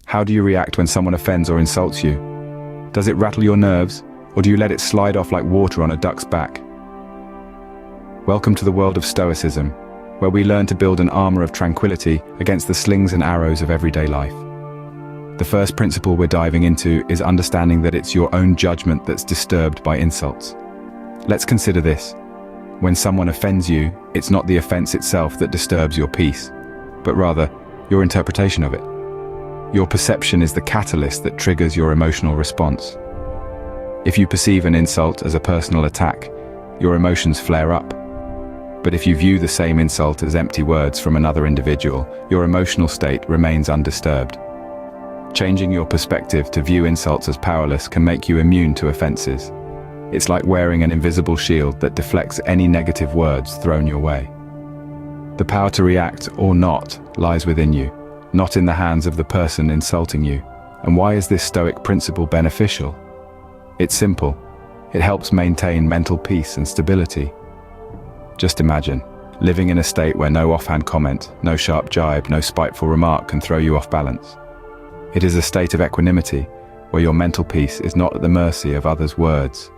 How do you react when someone offends or insults you? Does it rattle your nerves, or do you let it slide off like water on a duck's back? Welcome to the world of Stoicism, where we learn to build an armor of tranquility against the slings and arrows of everyday life. The first principle we're diving into is understanding that it's your own judgment that's disturbed by insults. Let's consider this. When someone offends you, it's not the offense itself that disturbs your peace, but rather your interpretation of it. Your perception is the catalyst that triggers your emotional response. If you perceive an insult as a personal attack, your emotions flare up. But if you view the same insult as empty words from another individual, your emotional state remains undisturbed. Changing your perspective to view insults as powerless can make you immune to offenses. It's like wearing an invisible shield that deflects any negative words thrown your way. The power to react or not lies within you, not in the hands of the person insulting you. And why is this Stoic principle beneficial? It's simple. It helps maintain mental peace and stability. Just imagine living in a state where no offhand comment, no sharp jibe, no spiteful remark can throw you off balance. It is a state of equanimity where your mental peace is not at the mercy of others' words.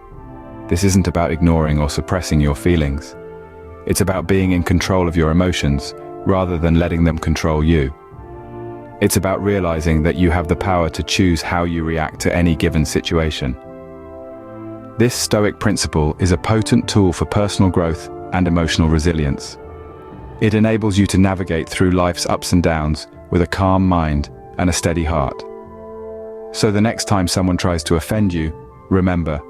This isn't about ignoring or suppressing your feelings. It's about being in control of your emotions rather than letting them control you. It's about realizing that you have the power to choose how you react to any given situation. This Stoic principle is a potent tool for personal growth and emotional resilience. It enables you to navigate through life's ups and downs with a calm mind and a steady heart. So the next time someone tries to offend you, remember,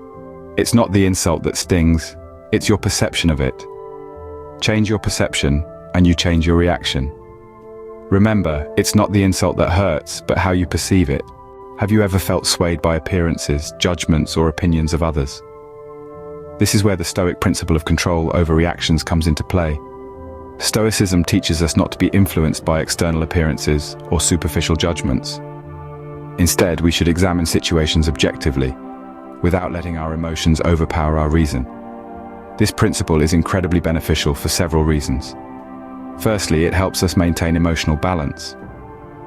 it's not the insult that stings, it's your perception of it. Change your perception and you change your reaction. Remember, it's not the insult that hurts, but how you perceive it. Have you ever felt swayed by appearances, judgments, or opinions of others? This is where the Stoic principle of control over reactions comes into play. Stoicism teaches us not to be influenced by external appearances or superficial judgments. Instead, we should examine situations objectively, without letting our emotions overpower our reason. This principle is incredibly beneficial for several reasons. Firstly, it helps us maintain emotional balance.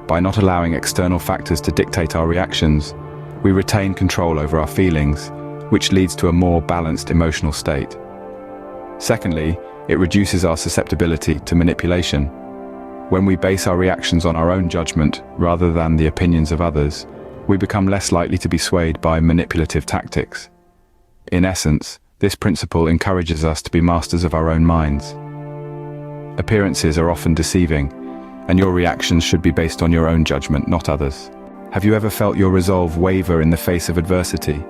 By not allowing external factors to dictate our reactions, we retain control over our feelings, which leads to a more balanced emotional state. Secondly, it reduces our susceptibility to manipulation. When we base our reactions on our own judgment rather than the opinions of others, we become less likely to be swayed by manipulative tactics. In essence, this principle encourages us to be masters of our own minds. Appearances are often deceiving, and your reactions should be based on your own judgment, not others. Have you ever felt your resolve waver in the face of adversity?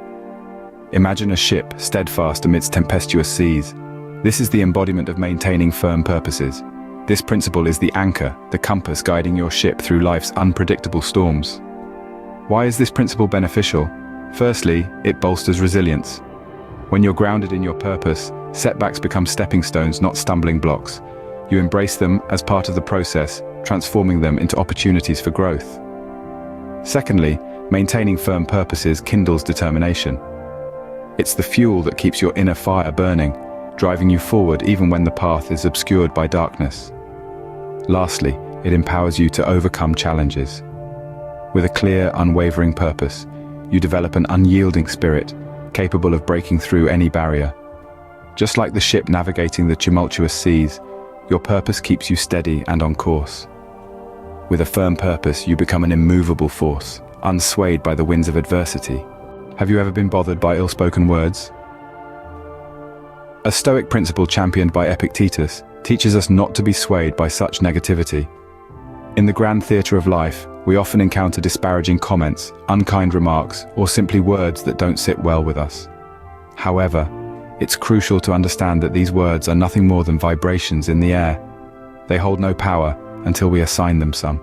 Imagine a ship steadfast amidst tempestuous seas. This is the embodiment of maintaining firm purposes. This principle is the anchor, the compass guiding your ship through life's unpredictable storms. Why is this principle beneficial? Firstly, it bolsters resilience. When you're grounded in your purpose, setbacks become stepping stones, not stumbling blocks. You embrace them as part of the process, transforming them into opportunities for growth. Secondly, maintaining firm purposes kindles determination. It's the fuel that keeps your inner fire burning, driving you forward even when the path is obscured by darkness. Lastly, it empowers you to overcome challenges. With a clear, unwavering purpose, you develop an unyielding spirit, capable of breaking through any barrier. Just like the ship navigating the tumultuous seas, your purpose keeps you steady and on course. With a firm purpose, you become an immovable force, unswayed by the winds of adversity. Have you ever been bothered by ill-spoken words? A Stoic principle championed by Epictetus teaches us not to be swayed by such negativity. In the grand theatre of life, we often encounter disparaging comments, unkind remarks, or simply words that don't sit well with us. However, it's crucial to understand that these words are nothing more than vibrations in the air. They hold no power until we assign them some.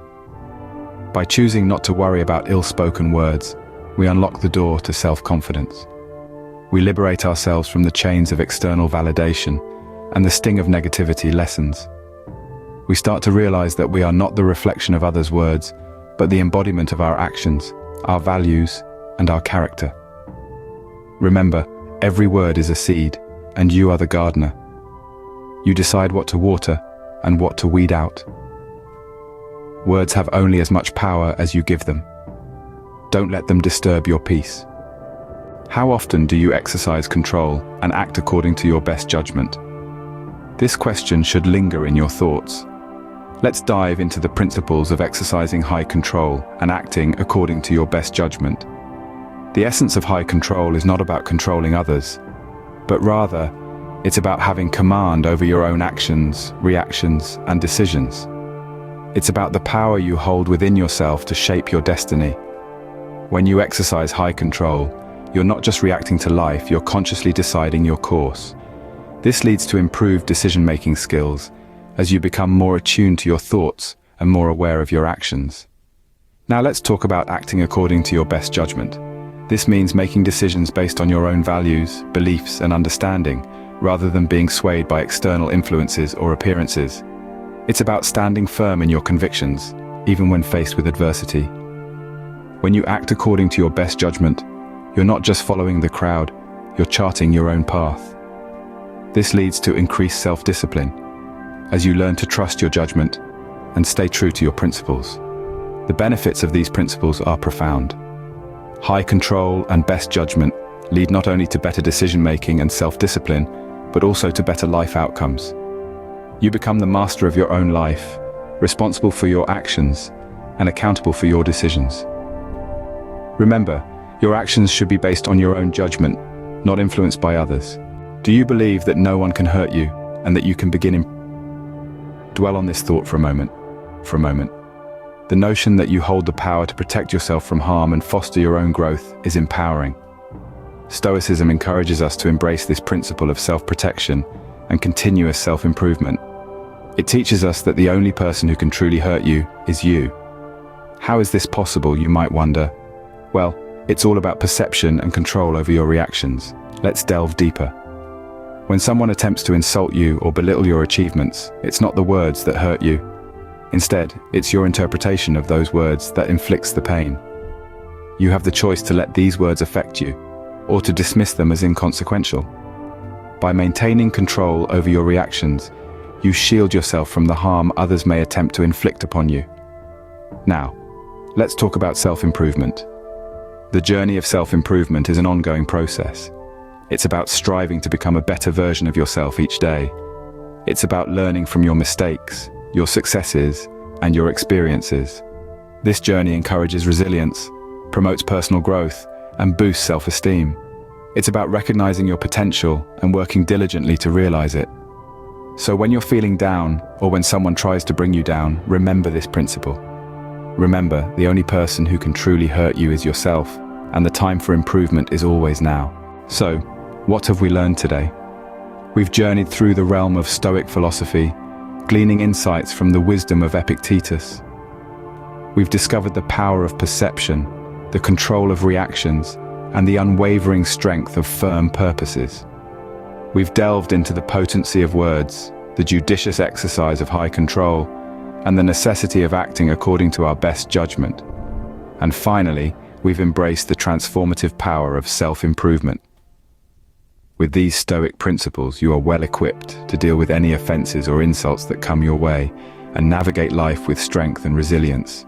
By choosing not to worry about ill-spoken words, we unlock the door to self-confidence. We liberate ourselves from the chains of external validation, and the sting of negativity lessens. We start to realize that we are not the reflection of others' words, but the embodiment of our actions, our values, and our character. Remember, every word is a seed, and you are the gardener. You decide what to water and what to weed out. Words have only as much power as you give them. Don't let them disturb your peace. How often do you exercise control and act according to your best judgment? This question should linger in your thoughts. Let's dive into the principles of exercising high control and acting according to your best judgment. The essence of high control is not about controlling others, but rather, it's about having command over your own actions, reactions, and decisions. It's about the power you hold within yourself to shape your destiny. When you exercise high control, you're not just reacting to life, you're consciously deciding your course. This leads to improved decision-making skills as you become more attuned to your thoughts and more aware of your actions. Now let's talk about acting according to your best judgment. This means making decisions based on your own values, beliefs, and understanding, rather than being swayed by external influences or appearances. It's about standing firm in your convictions, even when faced with adversity. When you act according to your best judgment, you're not just following the crowd, you're charting your own path. This leads to increased self-discipline, as you learn to trust your judgment and stay true to your principles. The benefits of these principles are profound. High control and best judgment lead not only to better decision-making and self-discipline, but also to better life outcomes. You become the master of your own life, responsible for your actions, and accountable for your decisions. Remember, your actions should be based on your own judgment, not influenced by others. Do you believe that no one can hurt you and that you can Dwell on this thought for a moment. The notion that you hold the power to protect yourself from harm and foster your own growth is empowering. Stoicism encourages us to embrace this principle of self-protection and continuous self-improvement. It teaches us that the only person who can truly hurt you is you. How is this possible, you might wonder? Well, it's all about perception and control over your reactions. Let's delve deeper. When someone attempts to insult you or belittle your achievements, it's not the words that hurt you. Instead, it's your interpretation of those words that inflicts the pain. You have the choice to let these words affect you, or to dismiss them as inconsequential. By maintaining control over your reactions, you shield yourself from the harm others may attempt to inflict upon you. Now, let's talk about self-improvement. The journey of self-improvement is an ongoing process. It's about striving to become a better version of yourself each day. It's about learning from your mistakes, your successes, and your experiences. This journey encourages resilience, promotes personal growth, and boosts self-esteem. It's about recognizing your potential and working diligently to realize it. So when you're feeling down, or when someone tries to bring you down, remember this principle. Remember, the only person who can truly hurt you is yourself, and the time for improvement is always now. So, what have we learned today? We've journeyed through the realm of Stoic philosophy, gleaning insights from the wisdom of Epictetus. We've discovered the power of perception, the control of reactions, and the unwavering strength of firm purposes. We've delved into the potency of words, the judicious exercise of high control, and the necessity of acting according to our best judgment. And finally, we've embraced the transformative power of self-improvement. With these Stoic principles, you are well equipped to deal with any offenses or insults that come your way and navigate life with strength and resilience.